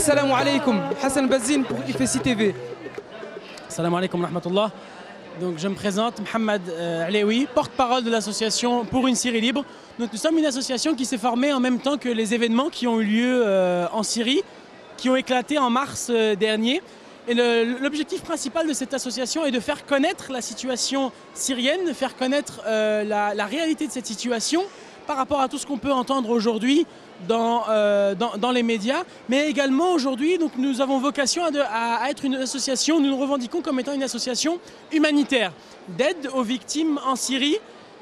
Assalamu alaikum, Hassan Bazine pour IFSI TV. Salam alaikum rahmatullah. Donc je me présente, Mohamed Alaoui, porte-parole de l'association Pour une Syrie libre. Donc, nous sommes une association qui s'est formée en même temps que les événements qui ont eu lieu en Syrie, qui ont éclaté en mars dernier. Et l'objectif principal de cette association est de faire connaître la situation syrienne, de faire connaître la réalité de cette situation par rapport à tout ce qu'on peut entendre aujourd'hui dans les médias. Mais également aujourd'hui, nous avons vocation à être une association, nous nous revendiquons comme étant une association humanitaire d'aide aux victimes en Syrie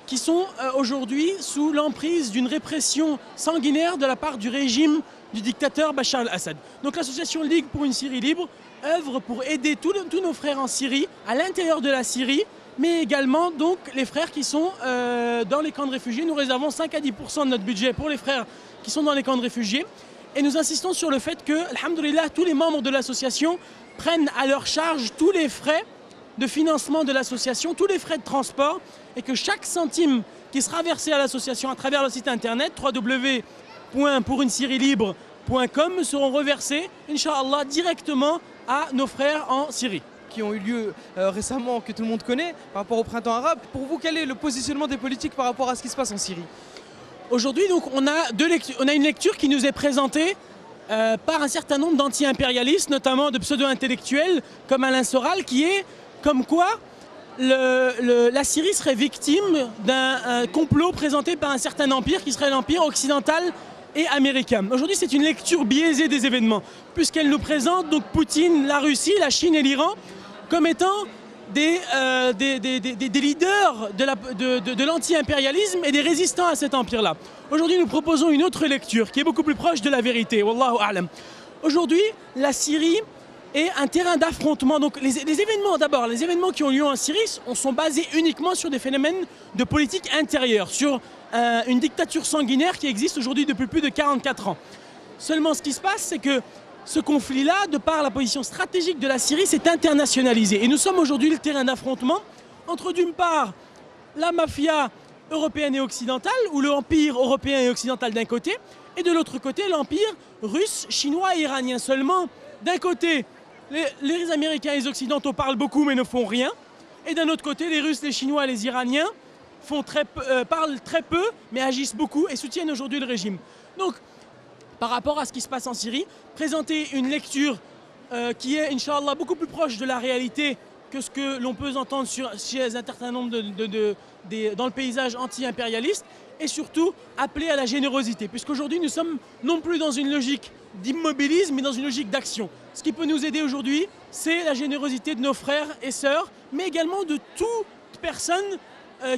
qui sont aujourd'hui sous l'emprise d'une répression sanguinaire de la part du régime du dictateur Bachar el-Assad. Donc l'association Ligue pour une Syrie libre œuvre pour aider tous nos frères en Syrie, à l'intérieur de la Syrie, mais également donc les frères qui sont dans les camps de réfugiés. Nous réservons 5 à 10% de notre budget pour les frères qui sont dans les camps de réfugiés. Et nous insistons sur le fait que, alhamdoulilah, tous les membres de l'association prennent à leur charge tous les frais de financement de l'association, tous les frais de transport, et que chaque centime qui sera versé à l'association à travers le site internet www.pourunesyrielibre.com seront reversés, Inch'Allah, directement à nos frères en Syrie. Qui ont eu lieu récemment, que tout le monde connaît, par rapport au printemps arabe. Pour vous, quel est le positionnement des politiques par rapport à ce qui se passe en Syrie? Aujourd'hui, donc, on a une lecture qui nous est présentée par un certain nombre d'anti-impérialistes, notamment de pseudo-intellectuels comme Alain Soral, qui est comme quoi la Syrie serait victime d'un complot présenté par un certain empire qui serait l'empire occidental et américain. Aujourd'hui, c'est une lecture biaisée des événements, puisqu'elle nous présente donc Poutine, la Russie, la Chine et l'Iran comme étant des leaders de l'anti-impérialisme et des résistants à cet empire-là. Aujourd'hui, nous proposons une autre lecture qui est beaucoup plus proche de la vérité. Wallahu a'lam. Aujourd'hui, la Syrie est un terrain d'affrontement. Donc les événements, d'abord, les événements qui ont lieu en Syrie sont basés uniquement sur des phénomènes de politique intérieure, sur une dictature sanguinaire qui existe aujourd'hui depuis plus de 44 ans. Seulement, ce qui se passe, c'est que ce conflit-là, de par la position stratégique de la Syrie, s'est internationalisé. Et nous sommes aujourd'hui le terrain d'affrontement entre, d'une part, la mafia européenne et occidentale, ou l'empire européen et occidental d'un côté, et de l'autre côté, l'empire russe, chinois et iranien. Seulement, d'un côté, les Américains et les Occidentaux parlent beaucoup mais ne font rien. Et d'un autre côté, les Russes, les Chinois et les Iraniens parlent très peu mais agissent beaucoup et soutiennent aujourd'hui le régime. Donc, par rapport à ce qui se passe en Syrie, présenter une lecture qui est, Inch'Allah, beaucoup plus proche de la réalité que ce que l'on peut entendre chez un certain nombre dans le paysage anti-impérialiste, et surtout appeler à la générosité, puisqu'aujourd'hui nous sommes non plus dans une logique d'immobilisme mais dans une logique d'action. Ce qui peut nous aider aujourd'hui, c'est la générosité de nos frères et sœurs, mais également de toute personne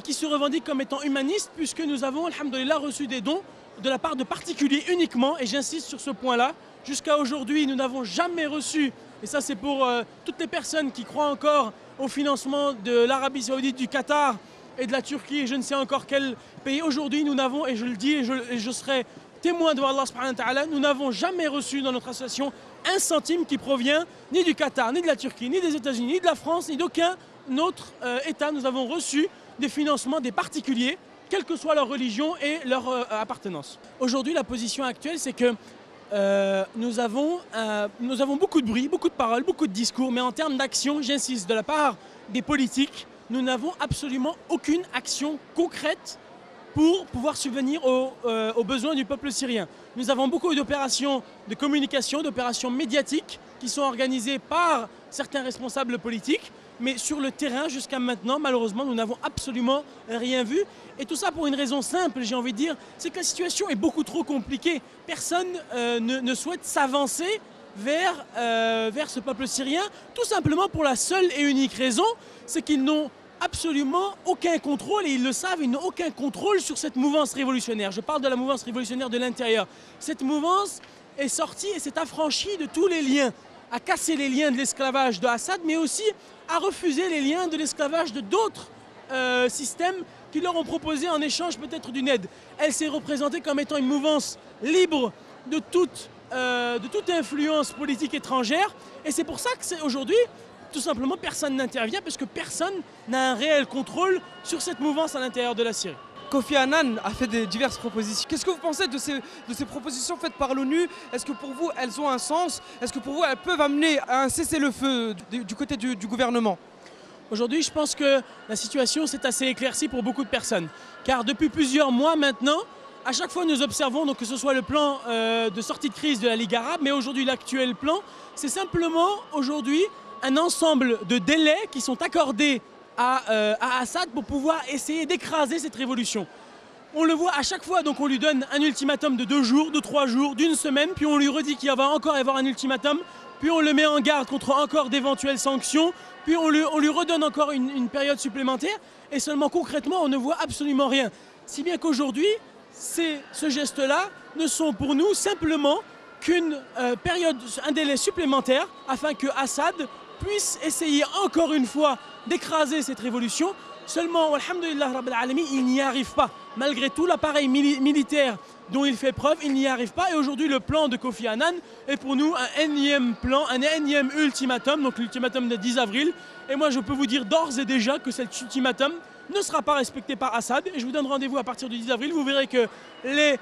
qui se revendique comme étant humaniste, puisque nous avons, alhamdoulilah, reçu des dons de la part de particuliers uniquement, et j'insiste sur ce point-là. Jusqu'à aujourd'hui, nous n'avons jamais reçu, et ça c'est pour toutes les personnes qui croient encore au financement de l'Arabie Saoudite, du Qatar et de la Turquie, et je ne sais encore quel pays. Aujourd'hui, nous n'avons, et je le dis, et je serai témoin devant Allah subhanahu wa ta'ala, nous n'avons jamais reçu dans notre association un centime qui provient ni du Qatar, ni de la Turquie, ni des États-Unis, ni de la France, ni d'aucun autre État. Nous avons reçu des financements des particuliers, quelle que soit leur religion et leur appartenance. Aujourd'hui, la position actuelle, c'est que nous avons beaucoup de bruit, beaucoup de paroles, beaucoup de discours, mais en termes d'action, j'insiste, de la part des politiques, nous n'avons absolument aucune action concrète pour pouvoir subvenir aux besoins du peuple syrien. Nous avons beaucoup d'opérations de communication, d'opérations médiatiques qui sont organisées par certains responsables politiques, mais sur le terrain, jusqu'à maintenant, malheureusement, nous n'avons absolument rien vu. Et tout ça pour une raison simple, j'ai envie de dire, c'est que la situation est beaucoup trop compliquée. Personne ne souhaite s'avancer vers ce peuple syrien, tout simplement pour la seule et unique raison, c'est qu'ils n'ont absolument aucun contrôle, et ils le savent, ils n'ont aucun contrôle sur cette mouvance révolutionnaire. Je parle de la mouvance révolutionnaire de l'intérieur. Cette mouvance est sortie et s'est affranchie de tous les liens, à casser les liens de l'esclavage de Assad, mais aussi à refuser les liens de l'esclavage de d'autres systèmes qui leur ont proposé en échange peut-être d'une aide. Elle s'est représentée comme étant une mouvance libre de toute influence politique étrangère, et c'est pour ça qu'aujourd'hui, tout simplement, personne n'intervient, parce que personne n'a un réel contrôle sur cette mouvance à l'intérieur de la Syrie. Kofi Annan a fait diverses propositions. Qu'est-ce que vous pensez de ces propositions faites par l'ONU? Est-ce que pour vous, elles ont un sens? Est-ce que pour vous, elles peuvent amener à un cessez-le-feu du côté du gouvernement? Aujourd'hui, je pense que la situation s'est assez éclaircie pour beaucoup de personnes. Car depuis plusieurs mois maintenant, à chaque fois nous observons, donc, que ce soit le plan de sortie de crise de la Ligue arabe, mais aujourd'hui l'actuel plan, c'est simplement aujourd'hui un ensemble de délais qui sont accordés à Assad pour pouvoir essayer d'écraser cette révolution. On le voit à chaque fois, donc on lui donne un ultimatum de 2 jours, de 3 jours, d'une semaine, puis on lui redit qu'il va encore y avoir un ultimatum, puis on le met en garde contre encore d'éventuelles sanctions, puis on lui redonne encore une période supplémentaire, et seulement concrètement on ne voit absolument rien. Si bien qu'aujourd'hui, ce geste-là ne sont pour nous simplement qu'une période, un délai supplémentaire afin que Assad puisse essayer encore une fois d'écraser cette révolution. Seulement, alhamdoulilah rabbil alamin, il n'y arrive pas. Malgré tout l'appareil militaire dont il fait preuve, il n'y arrive pas. Et aujourd'hui, le plan de Kofi Annan est pour nous un énième plan, un énième ultimatum, donc l'ultimatum de 10 avril. Et moi, je peux vous dire d'ores et déjà que cet ultimatum ne sera pas respecté par Assad. Et je vous donne rendez-vous à partir du 10 avril. Vous verrez que les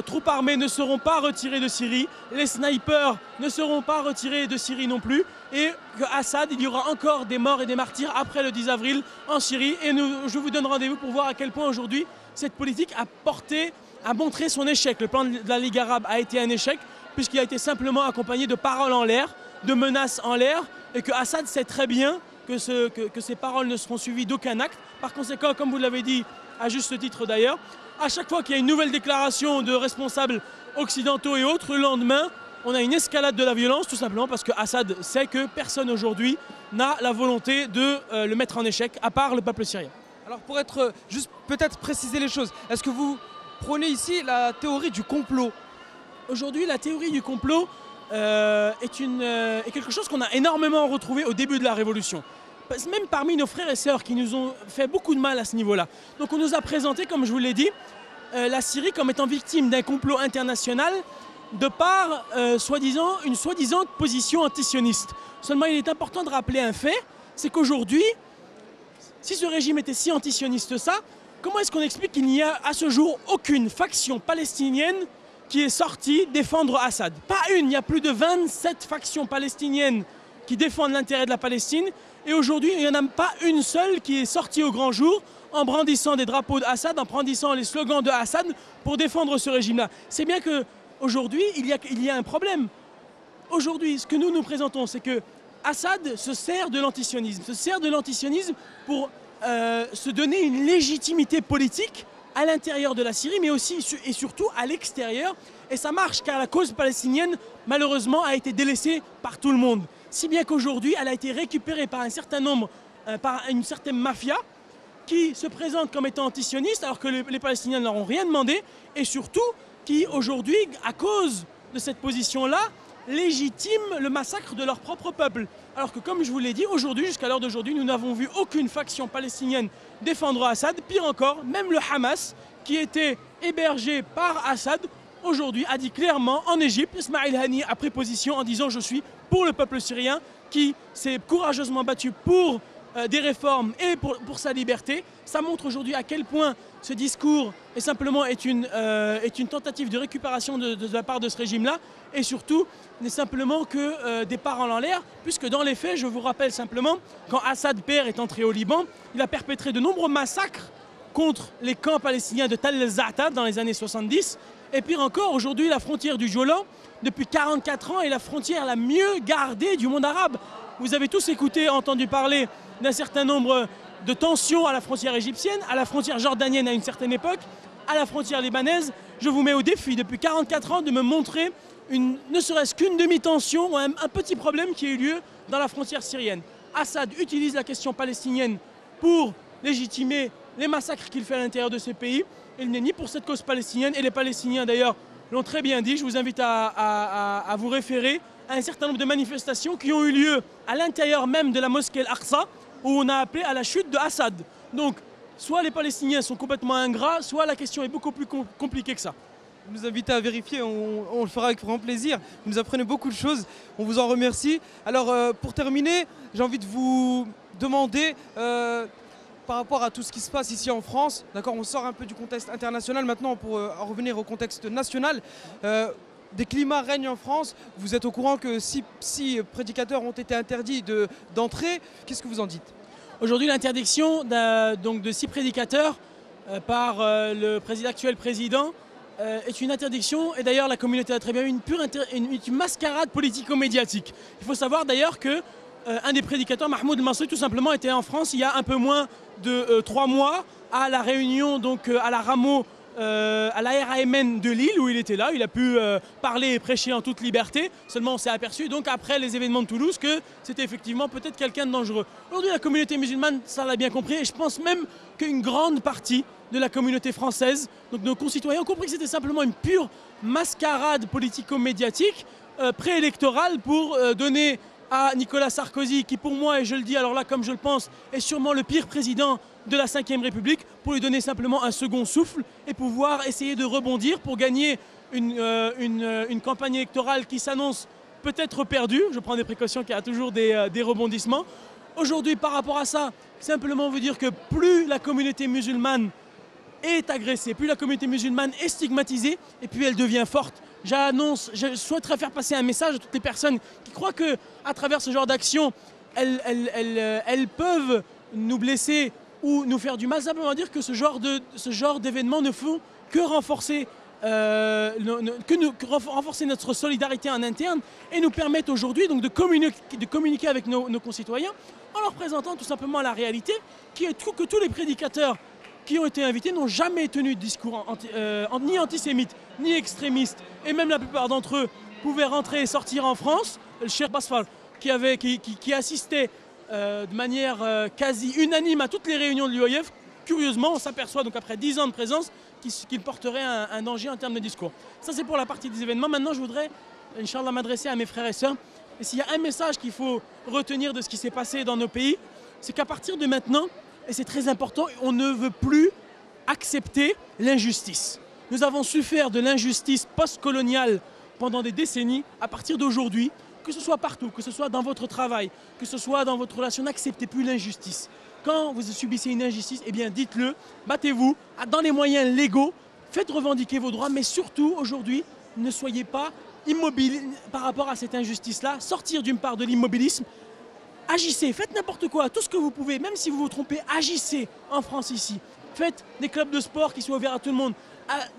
troupes armées ne seront pas retirées de Syrie, les snipers ne seront pas retirés de Syrie non plus, et qu'Assad, il y aura encore des morts et des martyrs après le 10 avril en Syrie. Et je vous donne rendez-vous pour voir à quel point aujourd'hui cette politique a montré son échec. Le plan de la Ligue arabe a été un échec puisqu'il a été simplement accompagné de paroles en l'air, de menaces en l'air, et que Assad sait très bien que ces paroles ne seront suivies d'aucun acte. Par conséquent, comme vous l'avez dit à juste titre d'ailleurs, à chaque fois qu'il y a une nouvelle déclaration de responsables occidentaux et autres, le lendemain, on a une escalade de la violence, tout simplement parce que Assad sait que personne aujourd'hui n'a la volonté de le mettre en échec, à part le peuple syrien. Alors pour être juste peut-être préciser les choses, est-ce que vous prônez ici la théorie du complot? Aujourd'hui, la théorie du complot est quelque chose qu'on a énormément retrouvé au début de la Révolution. Même parmi nos frères et sœurs qui nous ont fait beaucoup de mal à ce niveau-là. Donc on nous a présenté, comme je vous l'ai dit, la Syrie comme étant victime d'un complot international de par une soi-disant position antisioniste. Seulement il est important de rappeler un fait, c'est qu'aujourd'hui, si ce régime était si antisioniste ça, comment est-ce qu'on explique qu'il n'y a à ce jour aucune faction palestinienne qui est sortie défendre Assad? Pas une, il y a plus de 27 factions palestiniennes qui défendent l'intérêt de la Palestine. Et aujourd'hui, il n'y en a pas une seule qui est sortie au grand jour en brandissant des drapeaux d'Assad, en brandissant les slogans de Assad pour défendre ce régime-là. C'est bien qu'aujourd'hui, il y a un problème. Aujourd'hui, ce que nous présentons, c'est que Assad se sert de l'antisionisme, pour se donner une légitimité politique à l'intérieur de la Syrie, mais aussi et surtout à l'extérieur. Et ça marche car la cause palestinienne, malheureusement, a été délaissée par tout le monde. Si bien qu'aujourd'hui, elle a été récupérée par par une certaine mafia qui se présente comme étant antisioniste alors que les Palestiniens n'leur ont rien demandé, et surtout qui aujourd'hui, à cause de cette position-là, légitime le massacre de leur propre peuple. Alors que comme je vous l'ai dit, aujourd'hui, jusqu'à l'heure d'aujourd'hui, nous n'avons vu aucune faction palestinienne défendre Assad. Pire encore, même le Hamas, qui était hébergé par Assad, aujourd'hui a dit clairement en Égypte, Ismail Haniyeh a pris position en disant « je suis pour le peuple syrien qui s'est courageusement battu pour des réformes et pour sa liberté ». Ça montre aujourd'hui à quel point ce discours est une tentative de récupération de la part de ce régime-là, et surtout n'est simplement que des paroles en l'air, puisque dans les faits, je vous rappelle simplement, quand Assad père est entré au Liban, il a perpétré de nombreux massacres contre les camps palestiniens de Tal el-Za'atar dans les années 70. Et pire encore, aujourd'hui, la frontière du Golan, depuis 44 ans, est la frontière la mieux gardée du monde arabe. Vous avez tous entendu parler d'un certain nombre de tensions à la frontière égyptienne, à la frontière jordanienne à une certaine époque, à la frontière libanaise. Je vous mets au défi, depuis 44 ans, de me montrer ne serait-ce qu'une demi-tension ou un petit problème qui a eu lieu dans la frontière syrienne. Assad utilise la question palestinienne pour légitimer les massacres qu'il fait à l'intérieur de ces pays. Il n'est ni pour cette cause palestinienne, et les Palestiniens d'ailleurs l'ont très bien dit. Je vous invite à vous référer à un certain nombre de manifestations qui ont eu lieu à l'intérieur même de la mosquée Al-Aqsa, où on a appelé à la chute de Assad. Donc, soit les Palestiniens sont complètement ingrats, soit la question est beaucoup plus compliquée que ça. Vous nous invitez à vérifier, on le fera avec grand plaisir. Vous nous apprenez beaucoup de choses, on vous en remercie. Alors, pour terminer, j'ai envie de vous demander... par rapport à tout ce qui se passe ici en France, d'accord, on sort un peu du contexte international maintenant pour en revenir au contexte national. Des climats règnent en France. Vous êtes au courant que 6 prédicateurs ont été interdits d'entrer. Qu'est-ce que vous en dites? Aujourd'hui, l'interdiction de 6 prédicateurs par l'actuel président est une interdiction. Et d'ailleurs, la communauté a très bien eu une mascarade politico-médiatique. Il faut savoir d'ailleurs que un des prédicateurs, Mahmoud Mansouri, tout simplement, était en France il y a un peu moins de 3 mois à la réunion, donc à la Rameau, à la RAMN de Lille, où il était là. Il a pu parler et prêcher en toute liberté. Seulement, on s'est aperçu, donc après les événements de Toulouse, que c'était effectivement peut-être quelqu'un de dangereux. Aujourd'hui, la communauté musulmane, ça l'a bien compris. Et je pense même qu'une grande partie de la communauté française, donc nos concitoyens, ont compris que c'était simplement une pure mascarade politico-médiatique préélectorale pour donner à Nicolas Sarkozy, qui pour moi, et je le dis alors là comme je le pense, est sûrement le pire président de la Ve République, pour lui donner simplement un second souffle et pouvoir essayer de rebondir pour gagner une campagne électorale qui s'annonce peut-être perdue. Je prends des précautions, qu'il y a toujours des rebondissements. Aujourd'hui, par rapport à ça, simplement vous dire que plus la communauté musulmane est agressée, plus la communauté musulmane est stigmatisée, et puis elle devient forte. Je souhaiterais faire passer un message à toutes les personnes qui croient qu'à travers ce genre d'action, elles peuvent nous blesser ou nous faire du mal. Simplement dire que ce genre d'événements ne font que renforcer, renforcer notre solidarité en interne et nous permettent aujourd'hui donc de communiquer avec nos concitoyens en leur présentant tout simplement la réalité qui est que tous les prédicateurs qui ont été invités n'ont jamais tenu de discours ni antisémite, ni extrémiste. Et même la plupart d'entre eux pouvaient rentrer et sortir en France. Le Cheikh Basfar, qui assistait de manière quasi unanime à toutes les réunions de l'UOIF, curieusement, on s'aperçoit donc après 10 ans de présence qu'il porterait un danger en termes de discours. Ça, c'est pour la partie des événements. Maintenant, je voudrais, Inch'Allah, m'adresser à mes frères et sœurs. Et s'il y a un message qu'il faut retenir de ce qui s'est passé dans nos pays, c'est qu'à partir de maintenant, et c'est très important, on ne veut plus accepter l'injustice. Nous avons souffert de l'injustice post-coloniale pendant des décennies. À partir d'aujourd'hui, que ce soit partout, que ce soit dans votre travail, que ce soit dans votre relation, n'acceptez plus l'injustice. Quand vous subissez une injustice, eh bien dites-le, battez-vous dans les moyens légaux, faites revendiquer vos droits, mais surtout aujourd'hui, ne soyez pas immobile par rapport à cette injustice-là. Sortir d'une part de l'immobilisme. Agissez, faites n'importe quoi, tout ce que vous pouvez, même si vous vous trompez, agissez en France ici. Faites des clubs de sport qui soient ouverts à tout le monde,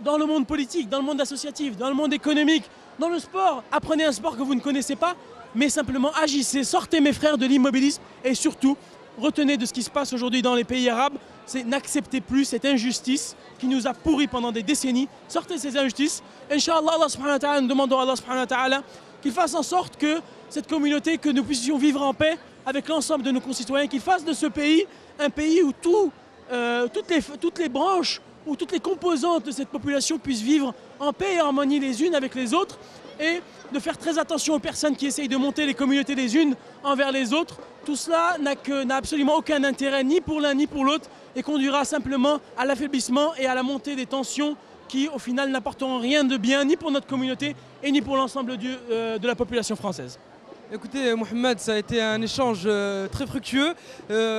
dans le monde politique, dans le monde associatif, dans le monde économique, dans le sport. Apprenez un sport que vous ne connaissez pas, mais simplement agissez, sortez mes frères de l'immobilisme et surtout, retenez de ce qui se passe aujourd'hui dans les pays arabes, c'est n'acceptez plus cette injustice qui nous a pourris pendant des décennies. Sortez ces injustices. Inch'Allah, Allah subhanahu wa ta'ala, nous demandons à Allah subhanahu wa ta'ala qu'il fasse en sorte que cette communauté, que nous puissions vivre en paix avec l'ensemble de nos concitoyens, qu'il fasse de ce pays un pays où toutes les branches, où toutes les composantes de cette population puissent vivre en paix et en harmonie les unes avec les autres, et de faire très attention aux personnes qui essayent de monter les communautés les unes envers les autres. Tout cela n'a absolument aucun intérêt ni pour l'un ni pour l'autre et conduira simplement à l'affaiblissement et à la montée des tensions qui au final n'apporteront rien de bien ni pour notre communauté et ni pour l'ensemble de la population française. Écoutez Mohamed, ça a été un échange très fructueux.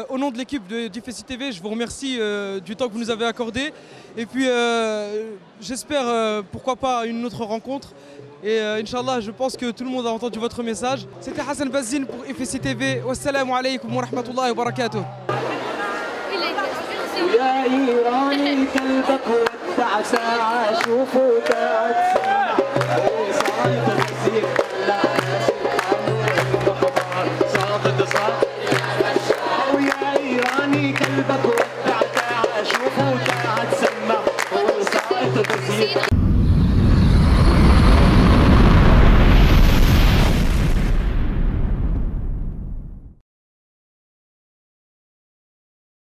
Au nom de l'équipe de DFC TV, je vous remercie du temps que vous nous avez accordé. Et puis j'espère pourquoi pas une autre rencontre. Et Inch'Allah, je pense que tout le monde a entendu votre message. C'était Hassan Bazine pour FSC TV. Wassalamu alaikum wa rahmatullahi wa barakatuh. يا إيراني كلبك ودع ساعة شوفوا تاعت صايد الزيك لا صاغد صاغد ويا إيراني كلبك